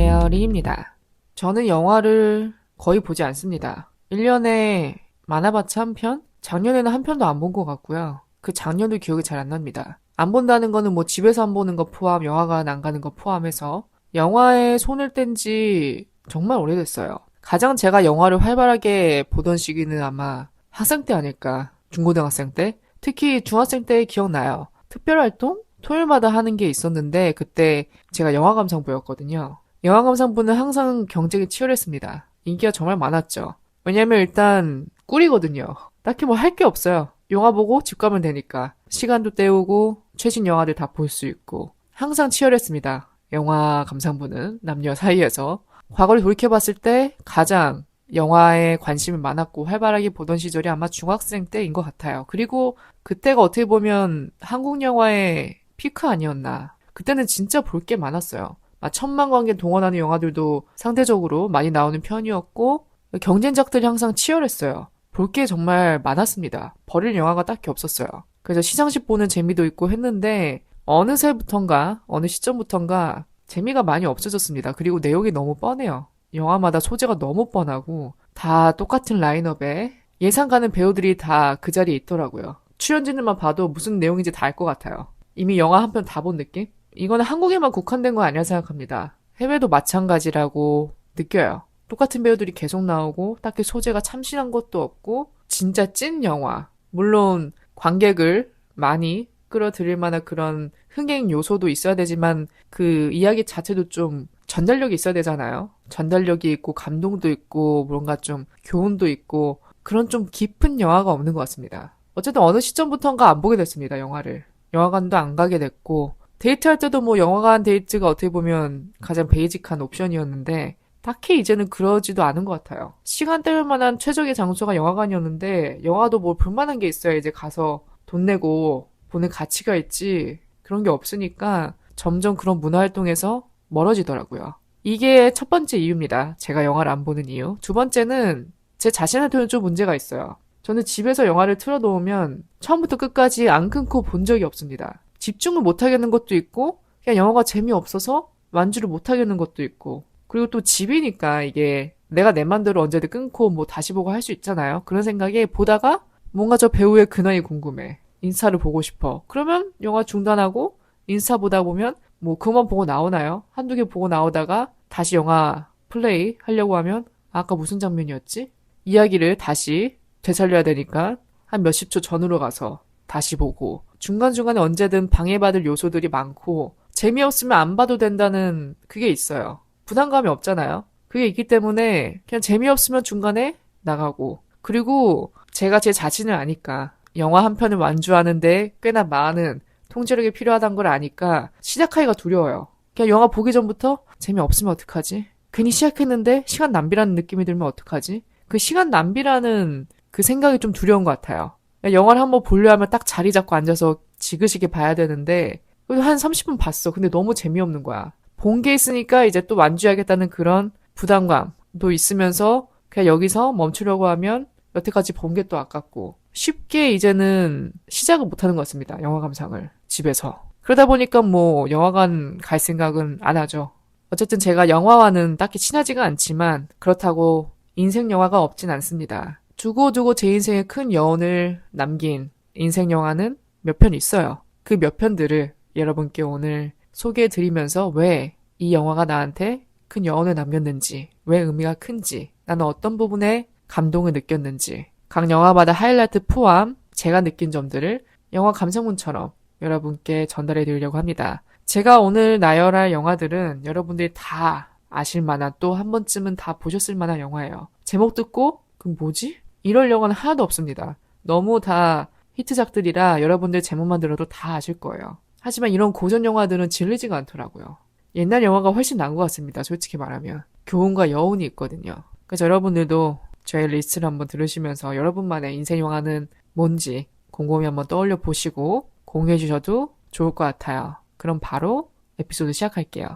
안녕하세요, 리입니다. 저는 영화를 거의 보지 않습니다. 1년에 많아봤자 한 편? 작년에는 한 편도 안 본 것 같고요. 그 작년도 기억이 잘 안 납니다. 안 본다는 거는 뭐 집에서 안 보는 거 포함, 영화관 안 가는 거 포함해서 영화에 손을 뗀 지 정말 오래됐어요. 가장 제가 영화를 활발하게 보던 시기는 아마 학생 때 아닐까. 중고등학생 때? 특히 중학생 때 기억나요. 특별활동? 토요일마다 하는 게 있었는데 그때 제가 영화감상부였거든요. 영화감상부는 항상 경쟁이 치열했습니다. 인기가 정말 많았죠. 왜냐면 일단 꿀이거든요. 딱히 뭐 할 게 없어요. 영화 보고 집 가면 되니까. 시간도 때우고 최신 영화들 다 볼 수 있고. 항상 치열했습니다. 영화 감상부는 남녀 사이에서. 과거를 돌이켜봤을 때 가장 영화에 관심이 많았고 활발하게 보던 시절이 아마 중학생 때인 것 같아요. 그리고 그때가 어떻게 보면 한국 영화의 피크 아니었나. 그때는 진짜 볼 게 많았어요. 천만 관객 동원하는 영화들도 상대적으로 많이 나오는 편이었고 경쟁작들이 항상 치열했어요. 볼 게 정말 많았습니다. 버릴 영화가 딱히 없었어요. 그래서 시상식 보는 재미도 있고 했는데 어느새부턴가 어느 시점부턴가 재미가 많이 없어졌습니다. 그리고 내용이 너무 뻔해요. 영화마다 소재가 너무 뻔하고 다 똑같은 라인업에 예상 가는 배우들이 다 그 자리에 있더라고요. 출연진들만 봐도 무슨 내용인지 다 알 것 같아요. 이미 영화 한 편 다 본 느낌? 이거는 한국에만 국한된 거 아니라 생각합니다. 해외도 마찬가지라고 느껴요. 똑같은 배우들이 계속 나오고 딱히 소재가 참신한 것도 없고 진짜 찐 영화. 물론 관객을 많이 끌어들일 만한 그런 흥행 요소도 있어야 되지만 그 이야기 자체도 좀 전달력이 있어야 되잖아요. 전달력이 있고 감동도 있고 뭔가 좀 교훈도 있고 그런 좀 깊은 영화가 없는 것 같습니다. 어쨌든 어느 시점부터인가 안 보게 됐습니다, 영화를. 영화관도 안 가게 됐고 데이트할 때도 뭐 영화관 데이트가 어떻게 보면 가장 베이직한 옵션이었는데 딱히 이제는 그러지도 않은 것 같아요. 시간 때울 만한 최적의 장소가 영화관이었는데 영화도 뭐 볼만한 게 있어야 이제 가서 돈 내고 보는 가치가 있지 그런 게 없으니까 점점 그런 문화활동에서 멀어지더라고요. 이게 첫 번째 이유입니다. 제가 영화를 안 보는 이유. 두 번째는 제 자신한테는 좀 문제가 있어요. 저는 집에서 영화를 틀어놓으면 처음부터 끝까지 안 끊고 본 적이 없습니다. 집중을 못 하겠는 것도 있고 그냥 영화가 재미없어서 완주를 못 하겠는 것도 있고 그리고 또 집이니까 이게 내가 내 맘대로 언제든 끊고 뭐 다시 보고 할 수 있잖아요. 그런 생각에 보다가 뭔가 저 배우의 근황이 궁금해. 인스타를 보고 싶어. 그러면 영화 중단하고 인스타 보다 보면 뭐 그만 보고 나오나요? 한두 개 보고 나오다가 다시 영화 플레이 하려고 하면 아까 무슨 장면이었지? 이야기를 다시 되살려야 되니까 한 몇십 초 전으로 가서 다시 보고 중간중간에 언제든 방해받을 요소들이 많고 재미없으면 안 봐도 된다는 그게 있어요. 부담감이 없잖아요. 그게 있기 때문에 그냥 재미없으면 중간에 나가고 그리고 제가 제 자신을 아니까 영화 한 편을 완주하는데 꽤나 많은 통제력이 필요하다는 걸 아니까 시작하기가 두려워요. 그냥 영화 보기 전부터 재미없으면 어떡하지? 괜히 시작했는데 시간 낭비라는 느낌이 들면 어떡하지? 그 시간 낭비라는 그 생각이 좀 두려운 것 같아요. 영화를 한번 보려 하면 딱 자리 잡고 앉아서 지그시게 봐야 되는데 한 30분 봤어. 근데 너무 재미없는 거야. 본 게 있으니까 이제 또 완주해야겠다는 그런 부담감도 있으면서 그냥 여기서 멈추려고 하면 여태까지 본 게 또 아깝고 쉽게 이제는 시작을 못하는 것 같습니다. 영화 감상을 집에서. 그러다 보니까 뭐 영화관 갈 생각은 안 하죠. 어쨌든 제가 영화와는 딱히 친하지가 않지만 그렇다고 인생 영화가 없진 않습니다. 두고두고 제 인생에 큰 여운을 남긴 인생 영화는 몇 편 있어요. 그 몇 편들을 여러분께 오늘 소개해드리면서 왜 이 영화가 나한테 큰 여운을 남겼는지, 왜 의미가 큰지, 나는 어떤 부분에 감동을 느꼈는지, 각 영화마다 하이라이트 포함 제가 느낀 점들을 영화 감상문처럼 여러분께 전달해 드리려고 합니다. 제가 오늘 나열할 영화들은 여러분들이 다 아실 만한 또 한 번쯤은 다 보셨을 만한 영화예요. 제목 듣고 그럼 뭐지? 이럴 영화는 하나도 없습니다. 너무 다 히트작들이라 여러분들 제목만 들어도 다 아실 거예요. 하지만 이런 고전 영화들은 질리지가 않더라고요. 옛날 영화가 훨씬 나은 것 같습니다. 솔직히 말하면. 교훈과 여운이 있거든요. 그래서 여러분들도 저의 리스트를 한번 들으시면서 여러분만의 인생 영화는 뭔지 곰곰이 한번 떠올려 보시고 공유해 주셔도 좋을 것 같아요. 그럼 바로 에피소드 시작할게요.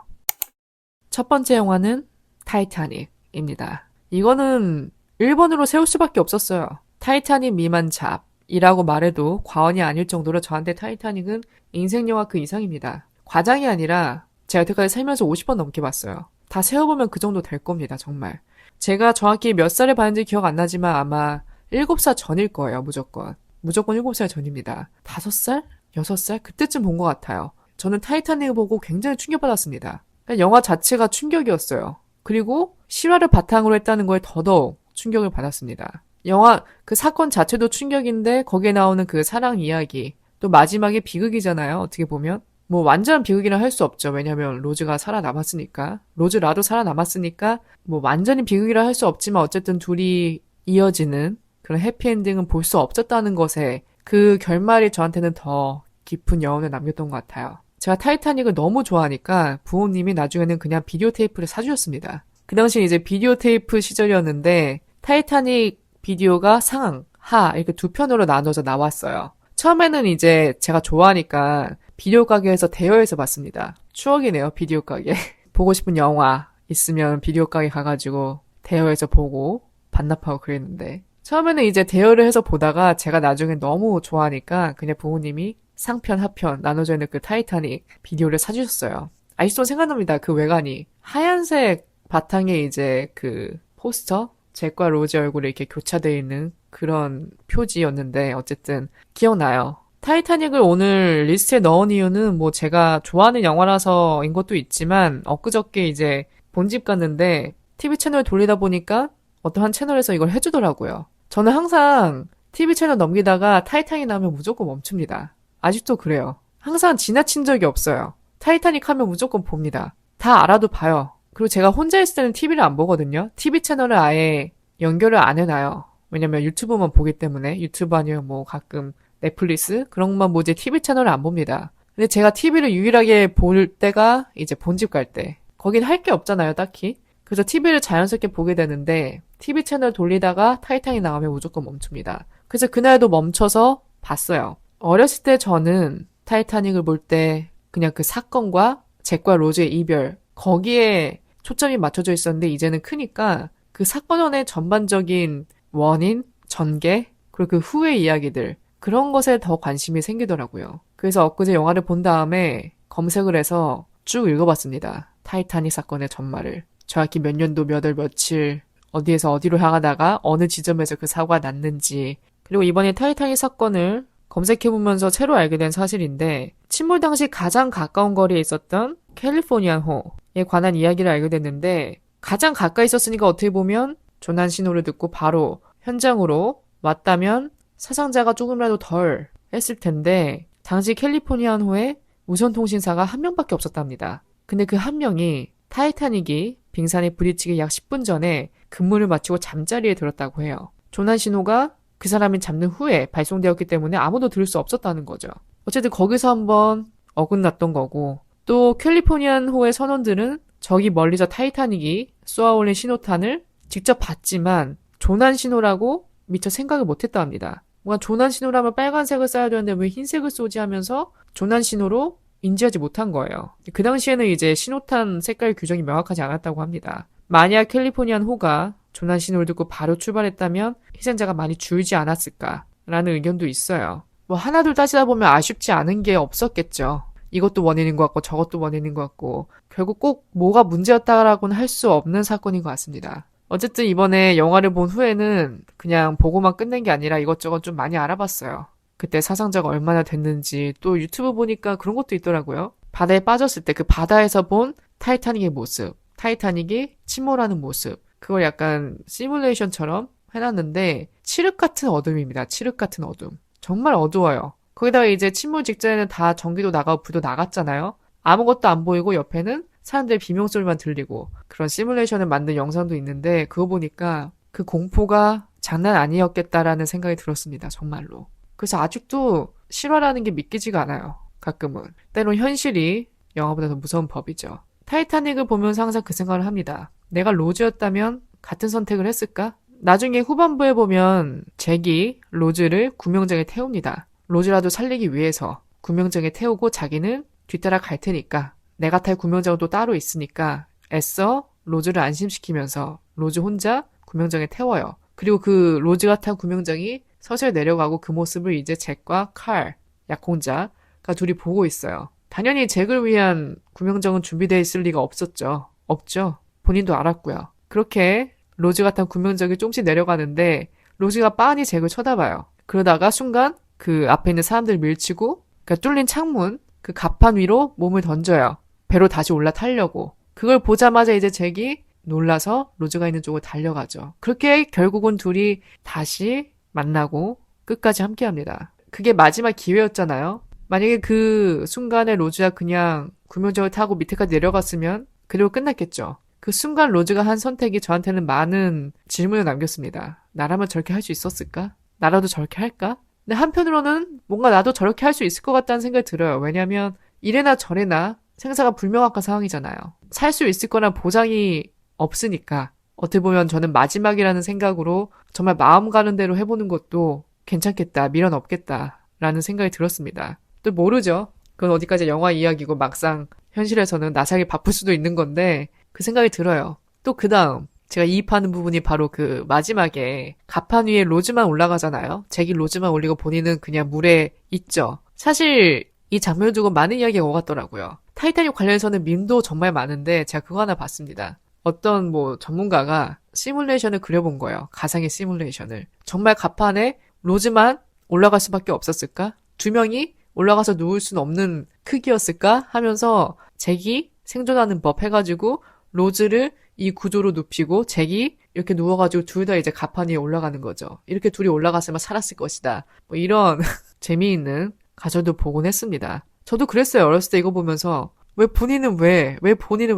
첫 번째 영화는 타이타닉입니다. 이거는 1번으로 세울 수밖에 없었어요. 타이타닉 미만 잡이라고 말해도 과언이 아닐 정도로 저한테 타이타닉은 인생 영화 그 이상입니다. 과장이 아니라 제가 여태까지 살면서 50번 넘게 봤어요. 다 세어보면 그 정도 될 겁니다, 정말. 제가 정확히 몇 살에 봤는지 기억 안 나지만 아마 7살 전일 거예요, 무조건. 무조건 7살 전입니다. 5살? 6살? 그때쯤 본 것 같아요. 저는 타이타닉을 보고 굉장히 충격받았습니다. 영화 자체가 충격이었어요. 그리고 실화를 바탕으로 했다는 거에 더더욱 충격을 받았습니다. 영화 그 사건 자체도 충격인데 거기에 나오는 그 사랑 이야기, 또 마지막에 비극이잖아요. 어떻게 보면 뭐 완전한 비극이라 할 수 없죠. 왜냐면 로즈가 살아남았으니까, 로즈라도 살아남았으니까 뭐 완전히 비극이라 할 수 없지만 어쨌든 둘이 이어지는 그런 해피엔딩은 볼 수 없었다는 것에 그 결말이 저한테는 더 깊은 여운을 남겼던 것 같아요. 제가 타이타닉을 너무 좋아하니까 부모님이 나중에는 그냥 비디오 테이프를 사주셨습니다. 그 당시 이제 비디오 테이프 시절이었는데 타이타닉 비디오가 상, 하 이렇게 두 편으로 나눠져 나왔어요. 처음에는 이제 제가 좋아하니까 비디오 가게에서 대여해서 봤습니다. 추억이네요, 비디오 가게. 보고 싶은 영화 있으면 비디오 가게 가가지고 대여해서 보고 반납하고 그랬는데 처음에는 이제 대여를 해서 보다가 제가 나중에 너무 좋아하니까 그냥 부모님이 상편, 하편 나눠져 있는 그 타이타닉 비디오를 사주셨어요. 아직도 생각납니다. 그 외관이. 하얀색 바탕에 이제 그 포스터? 잭과 로즈 얼굴이 이렇게 교차되어 있는 그런 표지였는데 어쨌든 기억나요. 타이타닉을 오늘 리스트에 넣은 이유는 뭐 제가 좋아하는 영화라서인 것도 있지만 엊그저께 이제 본집 갔는데 TV 채널 돌리다 보니까 어떤 한 채널에서 이걸 해주더라고요. 저는 항상 TV 채널 넘기다가 타이타닉 나오면 무조건 멈춥니다. 아직도 그래요. 항상 지나친 적이 없어요. 타이타닉 하면 무조건 봅니다. 다 알아도 봐요. 그리고 제가 혼자 있을 때는 TV를 안 보거든요. TV 채널을 아예 연결을 안 해놔요. 왜냐면 유튜브만 보기 때문에 유튜브 아니면 뭐 가끔 넷플릭스 그런 것만 보지 TV 채널을 안 봅니다. 근데 제가 TV를 유일하게 볼 때가 이제 본집 갈 때. 거긴 할 게 없잖아요, 딱히. 그래서 TV를 자연스럽게 보게 되는데 TV 채널 돌리다가 타이타닉 나오면 무조건 멈춥니다. 그래서 그날도 멈춰서 봤어요. 어렸을 때 저는 타이타닉을 볼 때 그냥 그 사건과 잭과 로즈의 이별 거기에 초점이 맞춰져 있었는데 이제는 크니까 그 사건의 전반적인 원인, 전개, 그리고 그 후의 이야기들 그런 것에 더 관심이 생기더라고요. 그래서 엊그제 영화를 본 다음에 검색을 해서 쭉 읽어봤습니다. 타이타닉 사건의 전말을. 정확히 몇 년도 몇 월 며칠 어디에서 어디로 향하다가 어느 지점에서 그 사고가 났는지 그리고 이번에 타이타닉 사건을 검색해보면서 새로 알게 된 사실인데 침몰 당시 가장 가까운 거리에 있었던 캘리포니안호에 관한 이야기를 알게 됐는데 가장 가까이 있었으니까 어떻게 보면 조난 신호를 듣고 바로 현장으로 왔다면 사상자가 조금이라도 덜 했을 텐데 당시 캘리포니안호에 무선통신사가 한 명밖에 없었답니다. 근데 그 한 명이 타이타닉이 빙산에 부딪히기 약 10분 전에 근무를 마치고 잠자리에 들었다고 해요. 조난 신호가 그 사람이 잡는 후에 발송되었기 때문에 아무도 들을 수 없었다는 거죠. 어쨌든 거기서 한번 어긋났던 거고 또 캘리포니안호의 선원들은 저기 멀리서 타이타닉이 쏘아올린 신호탄을 직접 봤지만 조난 신호라고 미처 생각을 못했다 합니다. 뭔가 조난 신호라면 빨간색을 쏴야 되는데 왜 흰색을 쏘지 하면서 조난 신호로 인지하지 못한 거예요. 그 당시에는 이제 신호탄 색깔 규정이 명확하지 않았다고 합니다. 만약 캘리포니안호가 조난 신호를 듣고 바로 출발했다면 희생자가 많이 줄지 않았을까라는 의견도 있어요. 뭐 하나둘 따지다 보면 아쉽지 않은 게 없었겠죠. 이것도 원인인 것 같고 저것도 원인인 것 같고 결국 꼭 뭐가 문제였다라고는 할 수 없는 사건인 것 같습니다. 어쨌든 이번에 영화를 본 후에는 그냥 보고만 끝낸 게 아니라 이것저것 좀 많이 알아봤어요. 그때 사상자가 얼마나 됐는지 또 유튜브 보니까 그런 것도 있더라고요. 바다에 빠졌을 때 그 바다에서 본 타이타닉의 모습, 타이타닉이 침몰하는 모습 그걸 약간 시뮬레이션처럼 해놨는데 칠흑 같은 어둠입니다. 칠흑 같은 어둠. 정말 어두워요. 거기다가 이제 침몰 직전에는 다 전기도 나가고 불도 나갔잖아요. 아무것도 안 보이고 옆에는 사람들의 비명소리만 들리고 그런 시뮬레이션을 만든 영상도 있는데 그거 보니까 그 공포가 장난 아니었겠다라는 생각이 들었습니다. 정말로. 그래서 아직도 실화라는 게 믿기지가 않아요. 가끔은. 때론 현실이 영화보다 더 무서운 법이죠. 타이타닉을 보면서 항상 그 생각을 합니다. 내가 로즈였다면 같은 선택을 했을까? 나중에 후반부에 보면 잭이 로즈를 구명정에 태웁니다. 로즈라도 살리기 위해서 구명정에 태우고 자기는 뒤따라 갈 테니까 내가 탈 구명정은 또 따로 있으니까 애써 로즈를 안심시키면서 로즈 혼자 구명정에 태워요. 그리고 그 로즈가 탄 구명정이 서서히 내려가고 그 모습을 이제 잭과 칼, 약혼자가 둘이 보고 있어요. 당연히 잭을 위한 구명정은 준비되어 있을 리가 없었죠. 없죠. 본인도 알았고요. 그렇게 로즈 같은 군면적이 조금씩 내려가는데 로즈가 빤히 잭을 쳐다봐요. 그러다가 순간 그 앞에 있는 사람들 밀치고 그 뚫린 창문 그 갑판 위로 몸을 던져요. 배로 다시 올라타려고. 그걸 보자마자 이제 잭이 놀라서 로즈가 있는 쪽으로 달려가죠. 그렇게 결국은 둘이 다시 만나고 끝까지 함께합니다. 그게 마지막 기회였잖아요. 만약에 그 순간에 로즈가 그냥 구명정을 타고 밑에까지 내려갔으면 그리고 끝났겠죠. 그 순간 로즈가 한 선택이 저한테는 많은 질문을 남겼습니다. 나라면 저렇게 할 수 있었을까? 나라도 저렇게 할까? 근데 한편으로는 뭔가 나도 저렇게 할 수 있을 것 같다는 생각이 들어요. 왜냐면 이래나 저래나 생사가 불명확한 상황이잖아요. 살 수 있을 거란 보장이 없으니까 어떻게 보면 저는 마지막이라는 생각으로 정말 마음 가는 대로 해보는 것도 괜찮겠다, 미련 없겠다라는 생각이 들었습니다. 또 모르죠. 그건 어디까지 영화 이야기고 막상 현실에서는 나살기 바쁠 수도 있는 건데 그 생각이 들어요. 또 그 다음 제가 이입하는 부분이 바로 그 마지막에 갑판 위에 로즈만 올라가잖아요. 잭이 로즈만 올리고 본인은 그냥 물에 있죠. 사실 이 장면을 두고 많은 이야기가 오갔더라고요. 타이타닉 관련해서는 밈도 정말 많은데 제가 그거 하나 봤습니다. 어떤 뭐 전문가가 시뮬레이션을 그려본 거예요. 가상의 시뮬레이션을. 정말 갑판에 로즈만 올라갈 수밖에 없었을까? 두 명이 올라가서 누울 수는 없는 크기였을까? 하면서 잭이 생존하는 법 해가지고 로즈를 이 구조로 눕히고 잭이 이렇게 누워가지고 둘 다 이제 갑판 위에 올라가는 거죠. 이렇게 둘이 올라갔으면 살았을 것이다. 뭐 이런 재미있는 가설도 보곤 했습니다. 저도 그랬어요. 어렸을 때 이거 보면서 왜 본인은 왜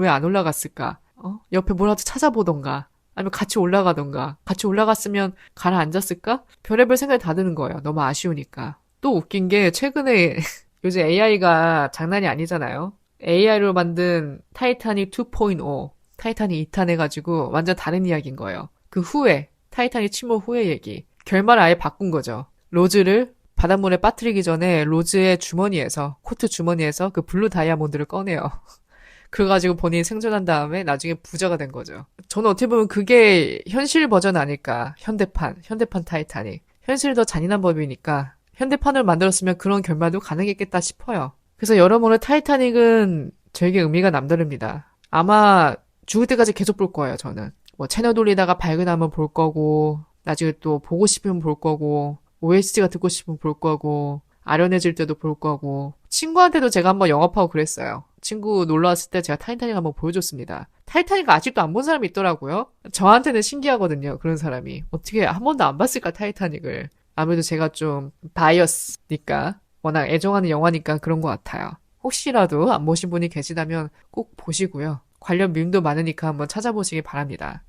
안 올라갔을까? 옆에 뭐라도 찾아보던가 아니면 같이 올라가던가 같이 올라갔으면 가라앉았을까? 별의별 생각이 다 드는 거예요. 너무 아쉬우니까. 또 웃긴 게 최근에 요즘 AI가 장난이 아니잖아요. AI로 만든 타이타닉 2.0 타이타닉 2탄 해가지고 완전 다른 이야기인 거예요. 그 후에 타이타닉 침몰 후의 얘기. 결말을 아예 바꾼 거죠. 로즈를 바닷물에 빠뜨리기 전에 로즈의 주머니에서 코트 주머니에서 그 블루 다이아몬드를 꺼내요. 그래가지고 본인이 생존한 다음에 나중에 부자가 된 거죠. 저는 어떻게 보면 그게 현실 버전 아닐까. 현대판 타이타닉. 현실이 더 잔인한 법이니까 현대판을 만들었으면 그런 결말도 가능했겠다 싶어요. 그래서 여러모로 타이타닉은 저에게 의미가 남다릅니다. 아마 죽을 때까지 계속 볼 거예요, 저는. 뭐 채널 돌리다가 발견하면 볼 거고, 나중에 또 보고 싶으면 볼 거고, OST가 듣고 싶으면 볼 거고, 아련해질 때도 볼 거고, 친구한테도 제가 한번 영업하고 그랬어요. 친구 놀러 왔을 때 제가 타이타닉 한번 보여줬습니다. 타이타닉 아직도 안 본 사람이 있더라고요. 저한테는 신기하거든요, 그런 사람이. 어떻게 한 번도 안 봤을까, 타이타닉을. 아무래도 제가 좀 바이어스니까, 워낙 애정하는 영화니까 그런 것 같아요. 혹시라도 안 보신 분이 계시다면 꼭 보시고요. 관련 밈도 많으니까 한번 찾아보시기 바랍니다.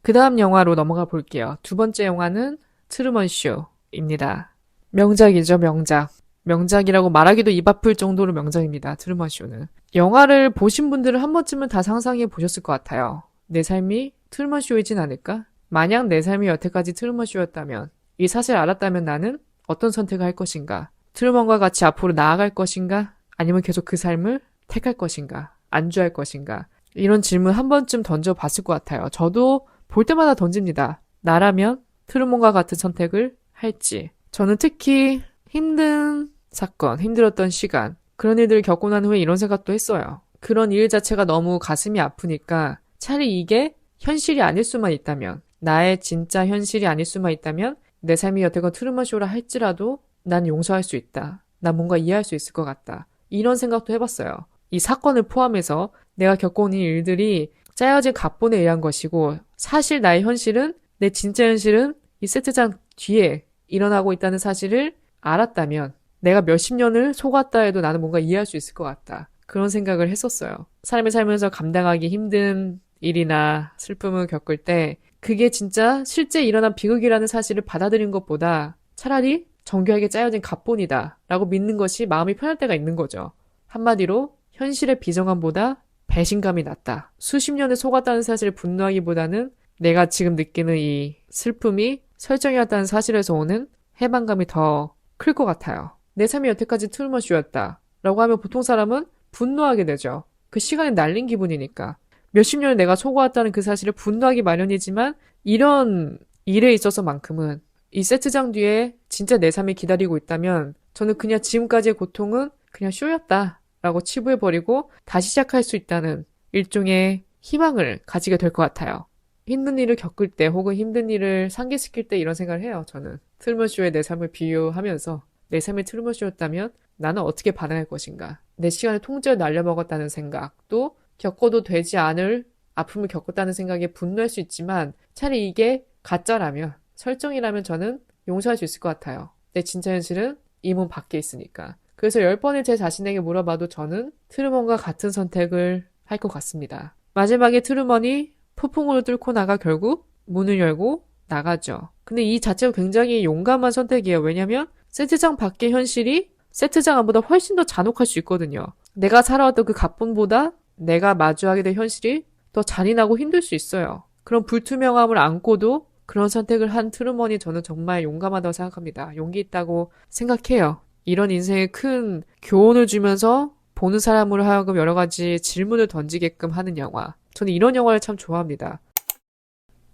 그 다음 영화로 넘어가 볼게요. 두 번째 영화는 트루먼 쇼입니다. 명작이죠, 명작. 명작이라고 말하기도 입 아플 정도로 명작입니다. 트루먼 쇼는. 영화를 보신 분들은 한 번쯤은 다 상상해 보셨을 것 같아요. 내 삶이 트루먼 쇼이진 않을까? 만약 내 삶이 여태까지 트루먼 쇼였다면, 이 사실을 알았다면 나는 어떤 선택을 할 것인가? 트루먼과 같이 앞으로 나아갈 것인가? 아니면 계속 그 삶을 택할 것인가? 안주할 것인가? 이런 질문 한 번쯤 던져봤을 것 같아요. 저도 볼 때마다 던집니다. 나라면 트루먼과 같은 선택을 할지. 저는 특히 힘든 사건, 힘들었던 시간, 그런 일들을 겪고 난 후에 이런 생각도 했어요. 그런 일 자체가 너무 가슴이 아프니까 차라리 이게 현실이 아닐 수만 있다면, 나의 진짜 현실이 아닐 수만 있다면 내 삶이 여태껏 트루먼 쇼라 할지라도 난 용서할 수 있다. 난 뭔가 이해할 수 있을 것 같다. 이런 생각도 해봤어요. 이 사건을 포함해서 내가 겪어온 이 일들이 짜여진 각본에 의한 것이고 사실 나의 현실은 내 진짜 현실은 이 세트장 뒤에 일어나고 있다는 사실을 알았다면 내가 몇십 년을 속았다 해도 나는 뭔가 이해할 수 있을 것 같다. 그런 생각을 했었어요. 삶을 살면서 감당하기 힘든 일이나 슬픔을 겪을 때 그게 진짜 실제 일어난 비극이라는 사실을 받아들인 것보다 차라리 정교하게 짜여진 각본이다 라고 믿는 것이 마음이 편할 때가 있는 거죠. 한마디로 현실의 비정함보다 배신감이 낫다. 수십 년을 속았다는 사실을 분노하기보다는 내가 지금 느끼는 이 슬픔이 설정이었다는 사실에서 오는 해방감이 더 클 것 같아요. 내 삶이 여태까지 트루먼 쇼였다 라고 하면 보통 사람은 분노하게 되죠. 그 시간이 날린 기분이니까. 몇십 년을 내가 속아왔다는 그 사실을 분노하기 마련이지만 이런 일에 있어서만큼은 이 세트장 뒤에 진짜 내 삶이 기다리고 있다면 저는 그냥 지금까지의 고통은 그냥 쇼였다 라고 치부해버리고 다시 시작할 수 있다는 일종의 희망을 가지게 될 것 같아요. 힘든 일을 겪을 때 혹은 힘든 일을 상기시킬 때 이런 생각을 해요, 저는. 트루먼쇼에 내 삶을 비유하면서 내 삶이 트루먼쇼였다면 나는 어떻게 반응할 것인가. 내 시간을 통째로 날려먹었다는 생각, 또 겪어도 되지 않을 아픔을 겪었다는 생각에 분노할 수 있지만 차라리 이게 가짜라면, 설정이라면 저는 용서할 수 있을 것 같아요. 내 진짜 현실은 이 문 밖에 있으니까. 그래서 10번을 제 자신에게 물어봐도 저는 트루먼과 같은 선택을 할 것 같습니다. 마지막에 트루먼이 폭풍우를 뚫고 나가 결국 문을 열고 나가죠. 근데 이 자체가 굉장히 용감한 선택이에요. 왜냐면 세트장 밖의 현실이 세트장 안보다 훨씬 더 잔혹할 수 있거든요. 내가 살아왔던 그 각본보다 내가 마주하게 될 현실이 더 잔인하고 힘들 수 있어요. 그런 불투명함을 안고도 그런 선택을 한 트루먼이 저는 정말 용감하다고 생각합니다. 용기 있다고 생각해요. 이런 인생에 큰 교훈을 주면서 보는 사람으로 하여금 여러 가지 질문을 던지게끔 하는 영화. 저는 이런 영화를 참 좋아합니다.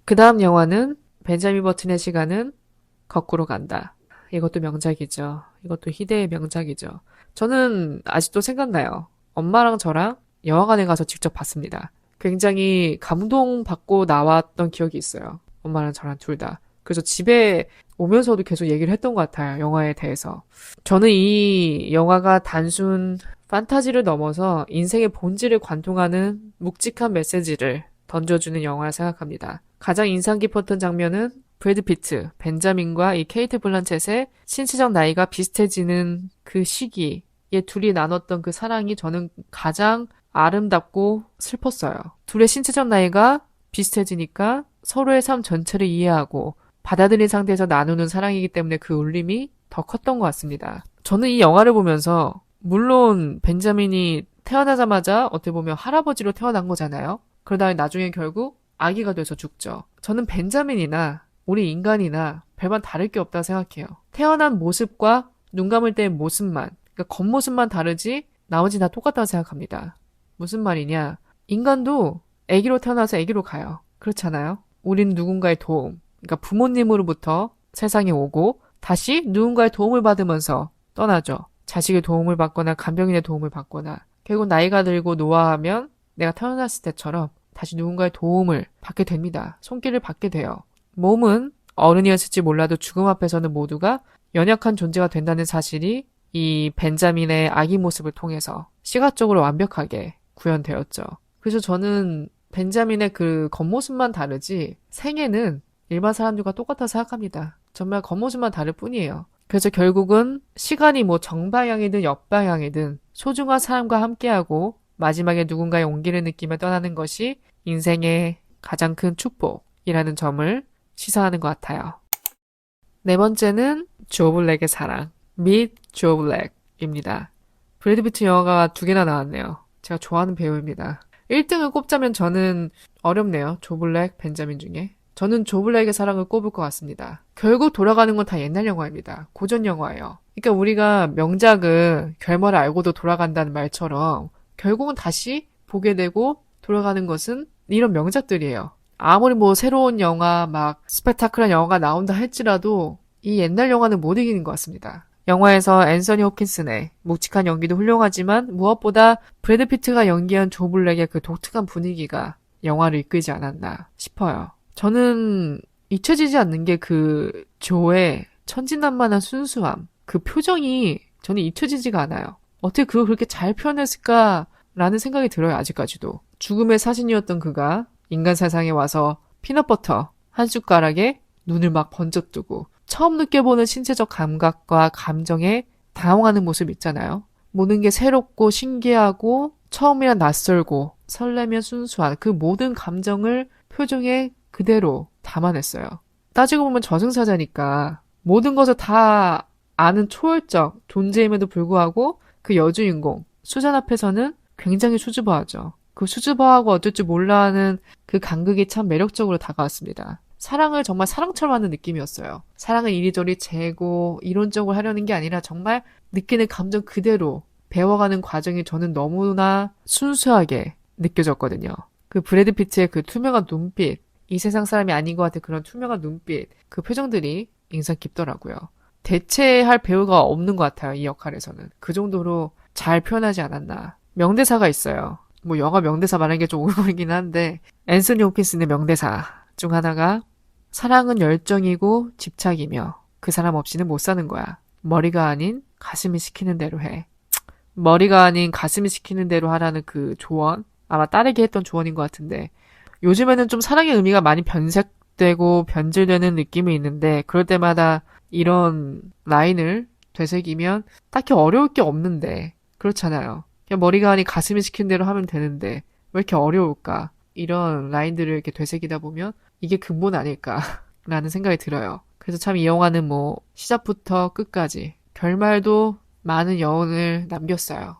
그 다음 영화는 벤자민 버튼의 시간은 거꾸로 간다. 이것도 명작이죠. 이것도 희대의 명작이죠. 저는 아직도 생각나요. 엄마랑 저랑 영화관에 가서 직접 봤습니다. 굉장히 감동받고 나왔던 기억이 있어요. 엄마랑 저랑 둘 다. 그래서 집에 오면서도 계속 얘기를 했던 것 같아요. 영화에 대해서. 저는 이 영화가 단순 판타지를 넘어서 인생의 본질을 관통하는 묵직한 메시지를 던져주는 영화라 생각합니다. 가장 인상 깊었던 장면은 브래드 피트, 벤자민과 이 케이트 블란쳇의 신체적 나이가 비슷해지는 그 시기에 둘이 나눴던 그 사랑이 저는 가장 아름답고 슬펐어요. 둘의 신체적 나이가 비슷해지니까 서로의 삶 전체를 이해하고 받아들인 상태에서 나누는 사랑이기 때문에 그 울림이 더 컸던 것 같습니다. 저는 이 영화를 보면서 물론 벤자민이 태어나자마자 어떻게 보면 할아버지로 태어난 거잖아요. 그러다가 나중에 결국 아기가 돼서 죽죠. 저는 벤자민이나 우리 인간이나 별반 다를 게 없다고 생각해요. 태어난 모습과 눈 감을 때의 모습만, 그러니까 겉모습만 다르지 나머지 다 똑같다고 생각합니다. 무슨 말이냐? 인간도 아기로 태어나서 아기로 가요. 그렇잖아요? 우리는 누군가의 도움, 그러니까 부모님으로부터 세상에 오고 다시 누군가의 도움을 받으면서 떠나죠. 자식의 도움을 받거나 간병인의 도움을 받거나 결국 나이가 들고 노화하면 내가 태어났을 때처럼 다시 누군가의 도움을 받게 됩니다. 손길을 받게 돼요. 몸은 어른이었을지 몰라도 죽음 앞에서는 모두가 연약한 존재가 된다는 사실이 이 벤자민의 아기 모습을 통해서 시각적으로 완벽하게 구현되었죠. 그래서 저는 벤자민의 그 겉모습만 다르지 생애는 일반 사람들과 똑같다고 생각합니다. 정말 겉모습만 다를 뿐이에요. 그래서 결국은 시간이 뭐 정방향이든 역방향이든 소중한 사람과 함께하고 마지막에 누군가의 온기를 느끼며 떠나는 것이 인생의 가장 큰 축복이라는 점을 시사하는 것 같아요. 네 번째는 조 블랙의 사랑, Meet Joe Black입니다. 브래드 피트 영화가 2개나 나왔네요. 제가 좋아하는 배우입니다. 1등을 꼽자면 저는 어렵네요. 조 블랙, 벤자민 중에. 저는 조 블랙의 사랑을 꼽을 것 같습니다. 결국 돌아가는 건 다 옛날 영화입니다. 고전 영화예요. 그러니까 우리가 명작은 결말을 알고도 돌아간다는 말처럼 결국은 다시 보게 되고 돌아가는 것은 이런 명작들이에요. 아무리 뭐 새로운 영화, 막 스펙타클한 영화가 나온다 할지라도 이 옛날 영화는 못 이기는 것 같습니다. 영화에서 앤서니 호킨슨의 묵직한 연기도 훌륭하지만 무엇보다 브래드 피트가 연기한 조 블랙의 그 독특한 분위기가 영화를 이끌지 않았나 싶어요. 저는 잊혀지지 않는 게 그 조의 천진난만한 순수함, 그 표정이 저는 잊혀지지가 않아요. 어떻게 그걸 그렇게 잘 표현했을까라는 생각이 들어요, 아직까지도. 죽음의 사신이었던 그가 인간 세상에 와서 피넛버터 한 숟가락에 눈을 막 번쩍뜨고 처음 느껴보는 신체적 감각과 감정에 당황하는 모습 있잖아요. 모든 게 새롭고 신기하고 처음이라 낯설고 설레면 순수한 그 모든 감정을 표정에 그대로 담아냈어요. 따지고 보면 저승사자니까 모든 것을 다 아는 초월적 존재임에도 불구하고 그 여주인공 수잔 앞에서는 굉장히 수줍어하죠. 그 수줍어하고 어쩔 줄 몰라 하는 그 간극이 참 매력적으로 다가왔습니다. 사랑을 정말 사랑처럼 하는 느낌이었어요. 사랑을 이리저리 재고 이론적으로 하려는 게 아니라 정말 느끼는 감정 그대로 배워가는 과정이 저는 너무나 순수하게 느껴졌거든요. 그 브래드 피트의 그 투명한 눈빛, 이 세상 사람이 아닌 것 같은 그런 투명한 눈빛, 그 표정들이 인상 깊더라고요. 대체할 배우가 없는 것 같아요, 이 역할에서는. 그 정도로 잘 표현하지 않았나. 명대사가 있어요. 뭐 영화 명대사 말하는 게 좀 오글거리긴 한데 앤서니 홉킨슨의 명대사 중 하나가 사랑은 열정이고 집착이며 그 사람 없이는 못 사는 거야. 머리가 아닌 가슴이 시키는 대로 해. 머리가 아닌 가슴이 시키는 대로 하라는 그 조언 아마 딸에게 했던 조언인 것 같은데 요즘에는 좀 사랑의 의미가 많이 변색되고 변질되는 느낌이 있는데 그럴 때마다 이런 라인을 되새기면 딱히 어려울 게 없는데 그렇잖아요. 그냥 머리가 아닌 가슴이 시킨 대로 하면 되는데 왜 이렇게 어려울까? 이런 라인들을 이렇게 되새기다 보면 이게 근본 아닐까라는 생각이 들어요. 그래서 참 이 영화는 뭐 시작부터 끝까지 결말도 많은 여운을 남겼어요.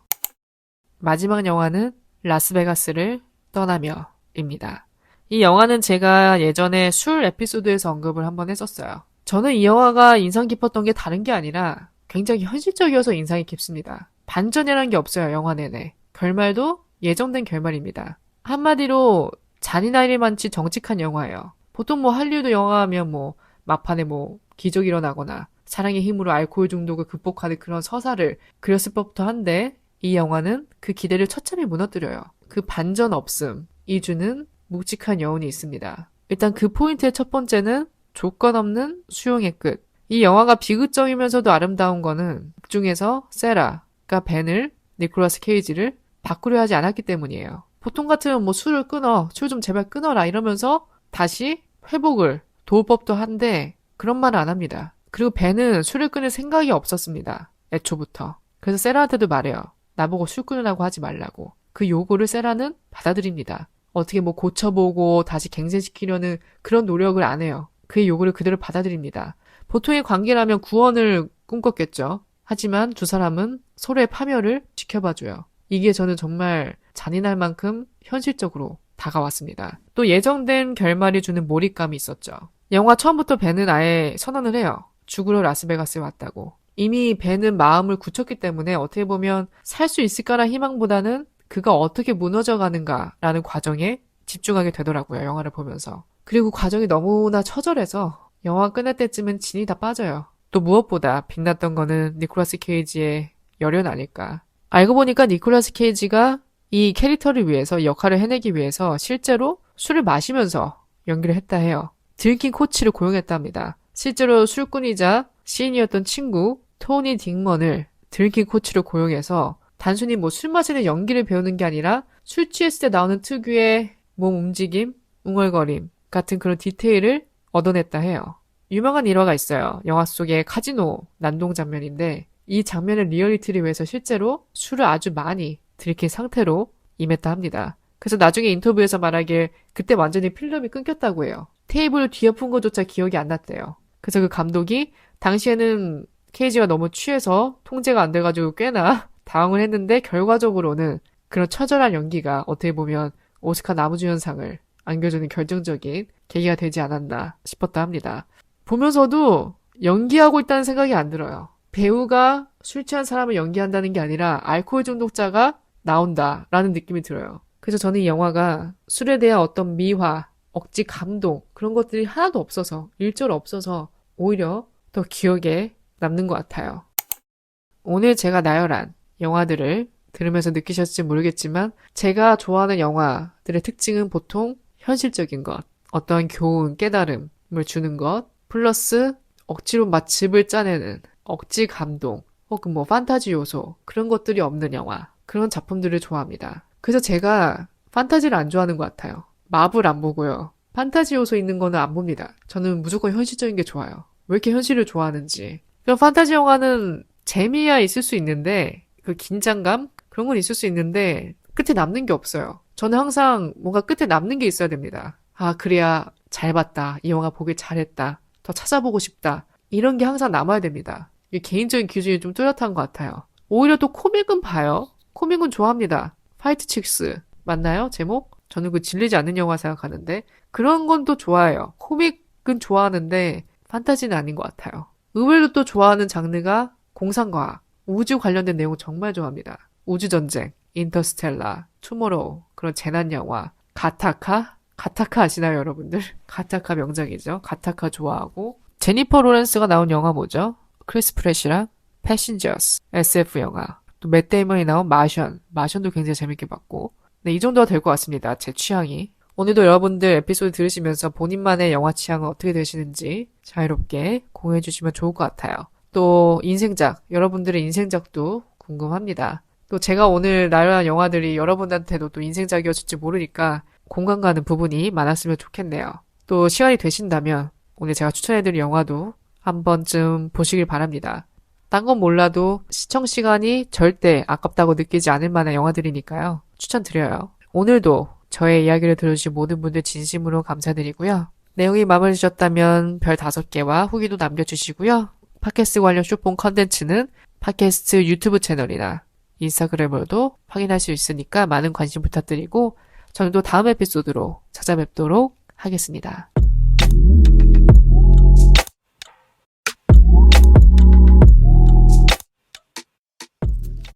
마지막 영화는 라스베가스를 떠나며입니다. 이 영화는 제가 예전에 술 에피소드에서 언급을 한번 했었어요. 저는 이 영화가 인상 깊었던 게 다른 게 아니라 굉장히 현실적이어서 인상이 깊습니다. 반전이라는 게 없어요, 영화 내내. 결말도 예정된 결말입니다. 한마디로 잔인할 일 많지 정직한 영화예요. 보통 뭐 할리우드 영화 하면 뭐 막판에 뭐 기적이 일어나거나 사랑의 힘으로 알코올 중독을 극복하는 그런 서사를 그렸을 법도 한데 이 영화는 그 기대를 처참히 무너뜨려요. 그 반전 없음, 이주는 묵직한 여운이 있습니다. 일단 그 포인트의 첫 번째는 조건 없는 수용의 끝. 이 영화가 비극적이면서도 아름다운 거는 극중에서 세라가 벤을, 니콜라스 케이지를 바꾸려 하지 않았기 때문이에요. 보통 같으면 뭐 술을 끊어, 술 좀 제발 끊어라 이러면서 다시 회복을 도울 법도 한데 그런 말을 안 합니다. 그리고 벤은 술을 끊을 생각이 없었습니다. 애초부터. 그래서 세라한테도 말해요. 나보고 술 끊으라고 하지 말라고. 그 요구를 세라는 받아들입니다. 어떻게 뭐 고쳐보고 다시 갱생시키려는 그런 노력을 안 해요. 그의 요구를 그대로 받아들입니다. 보통의 관계라면 구원을 꿈꿨겠죠. 하지만 두 사람은 서로의 파멸을 지켜봐줘요. 이게 저는 정말 잔인할 만큼 현실적으로 다가왔습니다. 또 예정된 결말이 주는 몰입감이 있었죠. 영화 처음부터 벤은 아예 선언을 해요. 죽으러 라스베가스에 왔다고. 이미 벤은 마음을 굳혔기 때문에 어떻게 보면 살 수 있을까라는 희망보다는 그가 어떻게 무너져가는가라는 과정에 집중하게 되더라고요. 영화를 보면서. 그리고 과정이 너무나 처절해서 영화 끝날 때쯤은 진이 다 빠져요. 또 무엇보다 빛났던 거는 니콜라스 케이지의 열연 아닐까. 알고 보니까 니콜라스 케이지가 이 캐릭터를 위해서 역할을 해내기 위해서 실제로 술을 마시면서 연기를 했다 해요. 드링킹 코치를 고용했다 합니다. 실제로 술꾼이자 시인이었던 친구 토니 딕먼을 드링킹 코치로 고용해서 단순히 뭐 술 마시는 연기를 배우는 게 아니라 술 취했을 때 나오는 특유의 몸 움직임, 웅얼거림 같은 그런 디테일을 얻어냈다 해요. 유명한 일화가 있어요. 영화 속의 카지노 난동 장면인데 이 장면의 리얼리티를 위해서 실제로 술을 아주 많이 들이킨 상태로 임했다 합니다. 그래서 나중에 인터뷰에서 말하길 그때 완전히 필름이 끊겼다고 해요. 테이블을 뒤엎은 것조차 기억이 안 났대요. 그래서 그 감독이 당시에는 케이지가 너무 취해서 통제가 안 돼가지고 꽤나 당황을 했는데 결과적으로는 그런 처절한 연기가 어떻게 보면 오스카 나무주연상을 안겨주는 결정적인 계기가 되지 않았나 싶었다 합니다. 보면서도 연기하고 있다는 생각이 안 들어요. 배우가 술 취한 사람을 연기한다는 게 아니라 알코올 중독자가 나온다라는 느낌이 들어요. 그래서 저는 이 영화가 술에 대한 어떤 미화, 억지 감동 그런 것들이 하나도 없어서 일절 없어서 오히려 더 기억에 남는 것 같아요. 오늘 제가 나열한 영화들을 들으면서 느끼셨을지 모르겠지만 제가 좋아하는 영화들의 특징은 보통 현실적인 것, 어떤 교훈, 깨달음을 주는 것, 플러스 억지로 맛집을 짜내는 억지 감동, 혹은 뭐 판타지 요소 그런 것들이 없는 영화, 그런 작품들을 좋아합니다. 그래서 제가 판타지를 안 좋아하는 것 같아요. 마블 안 보고요. 판타지 요소 있는 거는 안 봅니다. 저는 무조건 현실적인 게 좋아요. 왜 이렇게 현실을 좋아하는지. 그럼 판타지 영화는 재미야 있을 수 있는데 그 긴장감? 그런 건 있을 수 있는데 끝에 남는 게 없어요. 저는 항상 뭔가 끝에 남는 게 있어야 됩니다. 아, 그래야 잘 봤다. 이 영화 보길 잘했다. 더 찾아보고 싶다. 이런 게 항상 남아야 됩니다. 이게 개인적인 기준이 좀 뚜렷한 것 같아요. 오히려 또 코믹은 봐요. 코믹은 좋아합니다. 파이트 칙스 맞나요? 제목? 저는 그 질리지 않는 영화 생각하는데 그런 건 또 좋아해요. 코믹은 좋아하는데 판타지는 아닌 것 같아요. 의외로 또 좋아하는 장르가 공상과학, 우주 관련된 내용 정말 좋아합니다. 우주전쟁, 인터스텔라, 투모로우, 그런 재난영화, 가타카? 가타카 아시나요, 여러분들? 가타카 명작이죠. 가타카 좋아하고 제니퍼 로렌스가 나온 영화 뭐죠? 크리스 프렛이랑 패신저스, SF 영화. 또 맷 데이먼이 나온 마션도 굉장히 재밌게 봤고 네, 이 정도가 될 것 같습니다. 제 취향이. 오늘도 여러분들 에피소드 들으시면서 본인만의 영화 취향은 어떻게 되시는지 자유롭게 공유해 주시면 좋을 것 같아요. 또 인생작, 여러분들의 인생작도 궁금합니다. 또 제가 오늘 나열한 영화들이 여러분한테도 또 인생작이었을지 모르니까 공감 가는 부분이 많았으면 좋겠네요. 또 시간이 되신다면 오늘 제가 추천해드린 영화도 한 번쯤 보시길 바랍니다. 딴 건 몰라도 시청 시간이 절대 아깝다고 느끼지 않을 만한 영화들이니까요. 추천드려요. 오늘도 저의 이야기를 들어주신 모든 분들 진심으로 감사드리고요. 내용이 마음에 드셨다면 별 5개와 후기도 남겨주시고요. 팟캐스트 관련 쇼폰 컨텐츠는 팟캐스트 유튜브 채널이나 인스타그램으로도 확인할 수 있으니까 많은 관심 부탁드리고 저는 또 다음 에피소드로 찾아뵙도록 하겠습니다.